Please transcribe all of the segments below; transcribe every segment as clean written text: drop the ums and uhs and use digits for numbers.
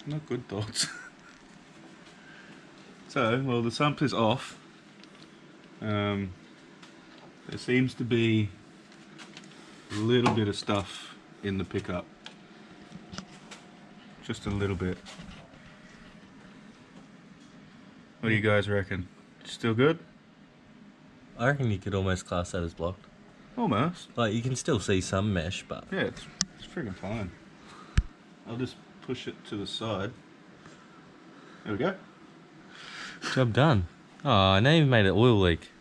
Not good thoughts. So, well, the sump is off. There seems to be a little bit of stuff in the pickup. Just a little bit. What do you guys reckon? Still good? I reckon you could almost class that as blocked. Almost. Like, you can still see some mesh, but... Yeah, it's friggin' fine. I'll just push it to the side. There we go. Job done. Oh, now you've made an oil leak.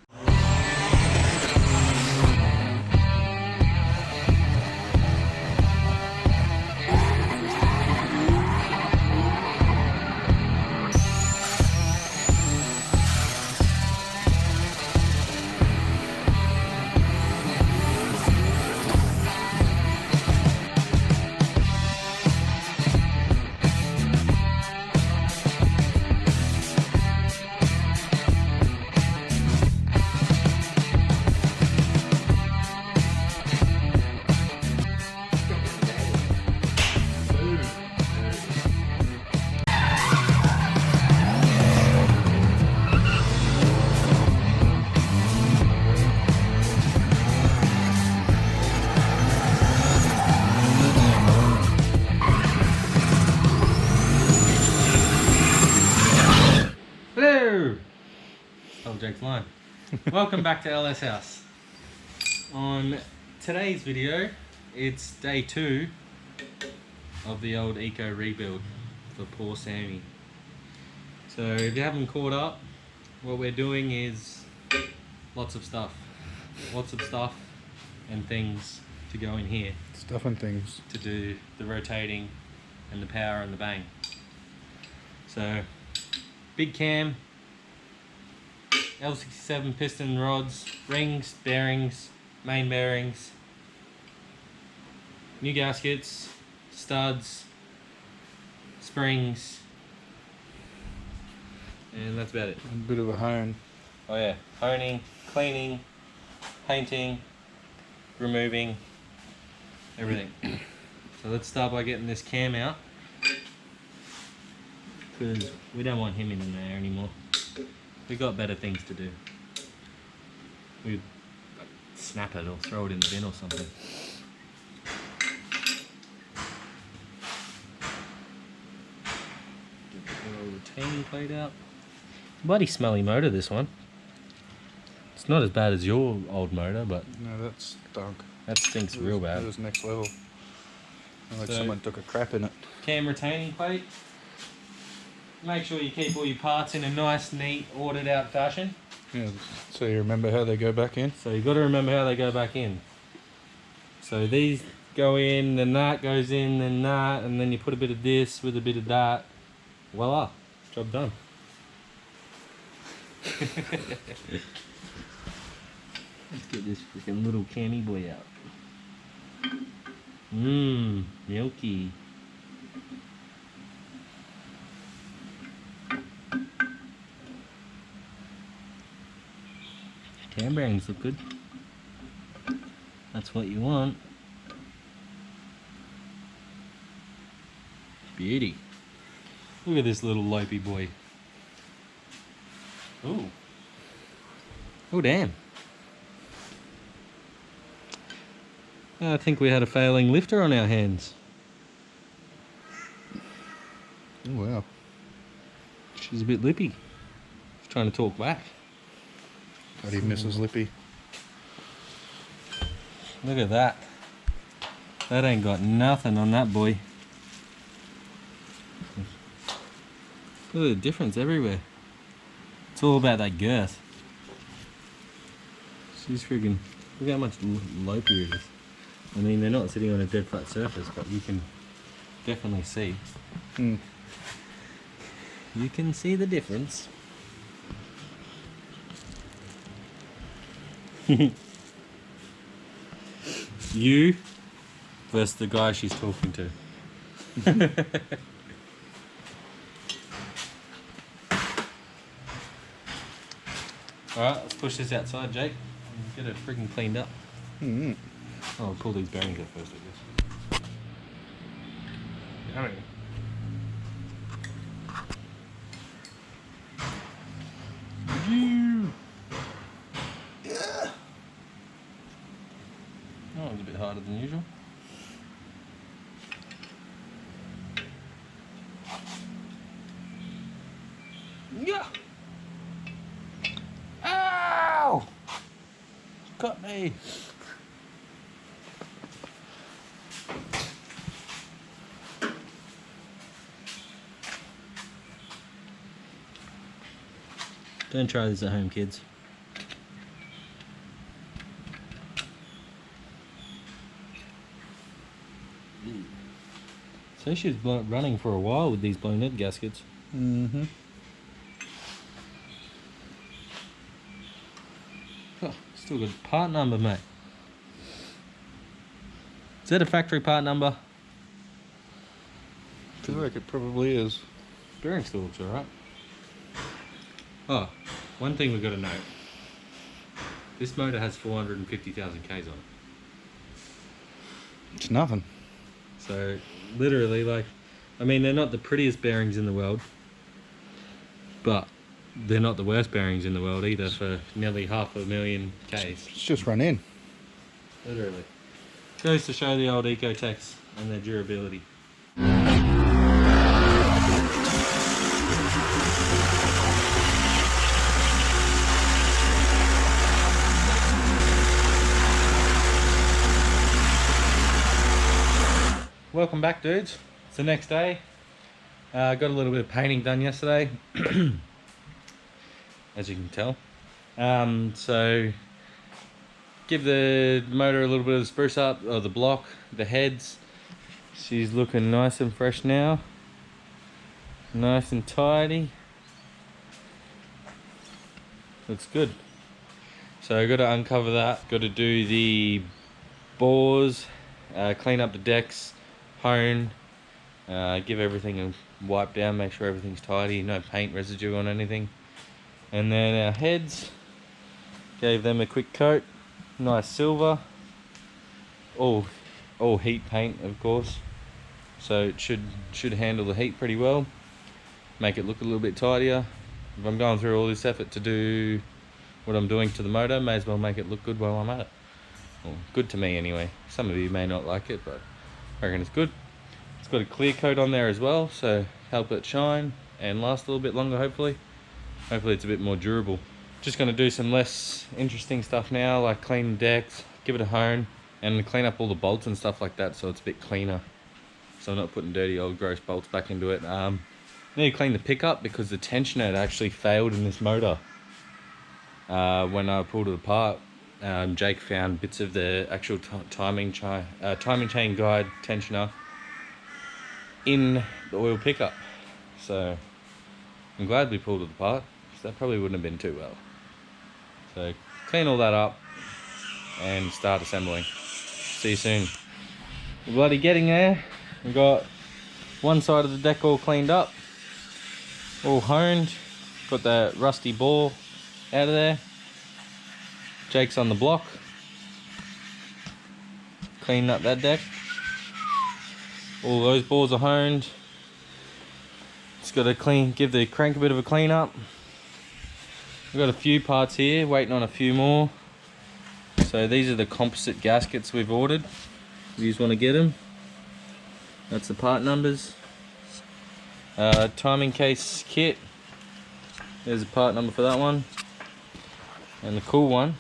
Hello! Oh, Jake's line. Welcome back to LS House. On today's video, it's day 2 of the old eco rebuild for poor Sammy. So if you haven't caught up, what we're doing is lots of stuff and things to go in here Stuff and things. to do the rotating and the power and the bang. So big cam, L67 piston rods, rings, bearings, main bearings, new gaskets, studs, springs, and that's about it. A bit of a hone. Oh yeah, honing, cleaning, painting, removing, everything. So let's start by getting this cam out, because we don't want him in there anymore. We got better things to do. We snap it or throw it in the bin or something. Get the little retaining plate out. Bloody smelly motor, this one. It's not as bad as your old motor, but No, that's stunk. that stinks real bad. That was next level. Like So- someone took a crap in it. Cam retaining plate. Make sure you keep all your parts in a nice, neat, ordered out fashion. Yeah, so you remember how they go back in? So you've got to remember how they go back in. So these go in, then that goes in, then that, and then you put a bit of this with a bit of that. Voila, job done. Let's get this freaking little cammy boy out. Mmm, milky. Cam bearings look good. That's what you want. Beauty. Look at this little lopey boy. Ooh. Oh damn. I think we had a failing lifter on our hands. Oh wow. She's a bit lippy. She's trying to talk back. Bloody Mrs. Lippy. Look at that. That ain't got nothing on that boy. Look at the difference everywhere. It's all about that girth. She's friggin'... Look how much lopier it is. I mean, they're not sitting on a dead flat surface, but you can definitely see. Mm. You can see the difference. You versus the guy she's talking to. Alright, let's push this outside, Jake, and get it freaking cleaned up. Mm. Oh, I'll pull these bearings out first, I guess. Yummy. tighter than usual. Yeah. Ow! Got me. Don't try this at home, kids. So she's running for a while with these blown head gaskets. Mm-hmm. Oh, still got part number, mate. Is that a factory part number? I feel like it probably is. Bearing still looks alright. Oh, one thing we've got to note. This motor has 450,000 Ks on it. It's nothing. So, literally, like, I mean, they're not the prettiest bearings in the world, but they're not the worst bearings in the world either for nearly 500,000 Ks. It's just run in. Literally. Goes to show the old Ecotechs and their durability. Welcome back, dudes. It's the next day. Got a little bit of painting done yesterday, as you can tell. So give the motor a little bit of spruce up, or the block, the heads. She's looking nice and fresh now. Nice and tidy. Looks good. So I've got to uncover that. Got to do the bores, clean up the decks, hone, give everything a wipe down, make sure everything's tidy, no paint residue on anything. And then our heads, gave them a quick coat, nice silver, all heat paint of course, so it should handle the heat pretty well, make it look a little bit tidier. If I'm going through all this effort to do what I'm doing to the motor, may as well make it look good while I'm at it. Well, good to me anyway. Some of you may not like it, but I reckon it's good. It's got a clear coat on there as well, so help it shine and last a little bit longer hopefully. Hopefully it's a bit more durable. Just going to do some less interesting stuff now, like clean decks, give it a hone, and clean up all the bolts and stuff like that so it's a bit cleaner. So I'm not putting dirty old gross bolts back into it. Need to clean the pickup because the tensioner had actually failed in this motor. When I pulled it apart, Jake found bits of the actual timing chain guide tensioner in the oil pickup. So I'm glad we pulled it apart, because that probably wouldn't have been too well. So clean all that up and start assembling. See you soon. We're bloody getting there. We've got one side of the deck all cleaned up, all honed, got that rusty bore out of there. Jake's on the block, cleaning up that deck. All those bores are honed. Just got to give the crank a bit of a clean up. We've got a few parts here, waiting on a few more. So these are the composite gaskets we've ordered. If you just want to get them, that's the part numbers. Timing case kit. There's a part number for that one. And the cool one,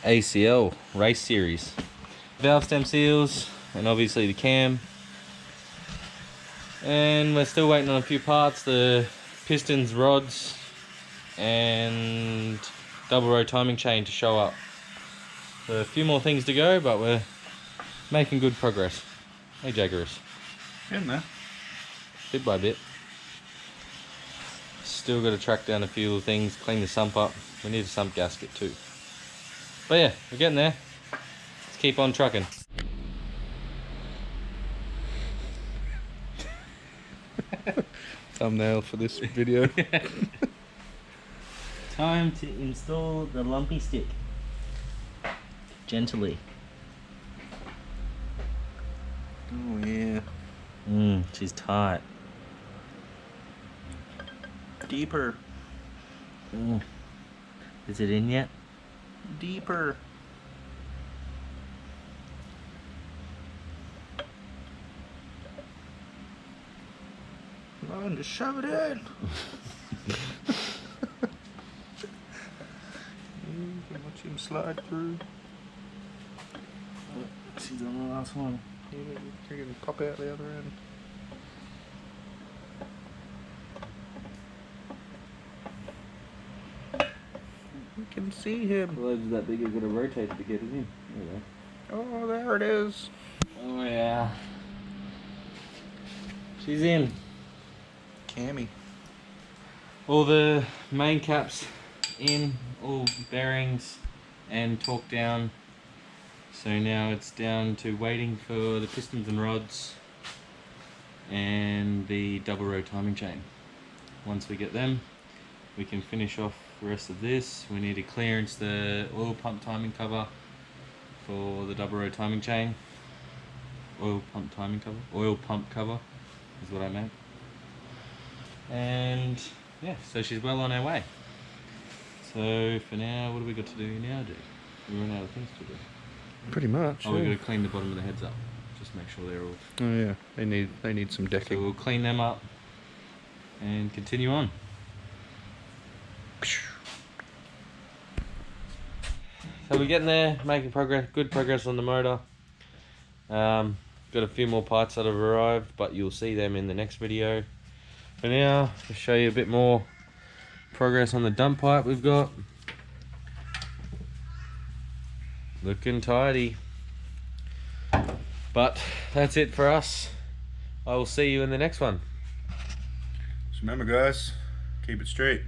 ACL Race Series. Valve stem seals, and obviously the cam. And we're still waiting on a few parts, the pistons, rods, and double row timing chain to show up. So a few more things to go, but we're making good progress. Hey Jaggerus. Getting there. Bit by bit. Still got to track down a few little things, clean the sump up. We need a sump gasket too. But yeah, we're getting there. Let's keep on trucking. Thumbnail for this video. Time to install the lumpy stick. Gently. Oh yeah. She's tight. Deeper. Is it in yet? Deeper. Come on, just shove it in. You can watch him slide through. She's on the last one. Yeah, you can pop out the other end. You can see him. The loads that big are going to rotate to get it in. There you Oh, there it is. go. Oh yeah. She's in. Cammy. All the main caps in, all bearings and torque down. So now it's down to waiting for the pistons and rods and the double row timing chain. Once we get them, we can finish off the rest of this. We need to clearance the oil pump timing cover for the double row timing chain. Oil pump cover is what I meant. And yeah, so she's well on her way. So for now, what do we got to do now, dude? We run out of things to do. Pretty much. Oh, we've got to clean the bottom of the heads up. Just make sure they're all... Oh yeah, they need some So decking. we'll clean them up and continue on. So we're getting there, making progress, good progress on the motor. Got a few more parts that have arrived, but you'll see them in the next video. For now, I'll show you a bit more progress on the dump pipe we've got. Looking tidy. But that's it for us. I will see you in the next one. So remember, guys, keep it straight.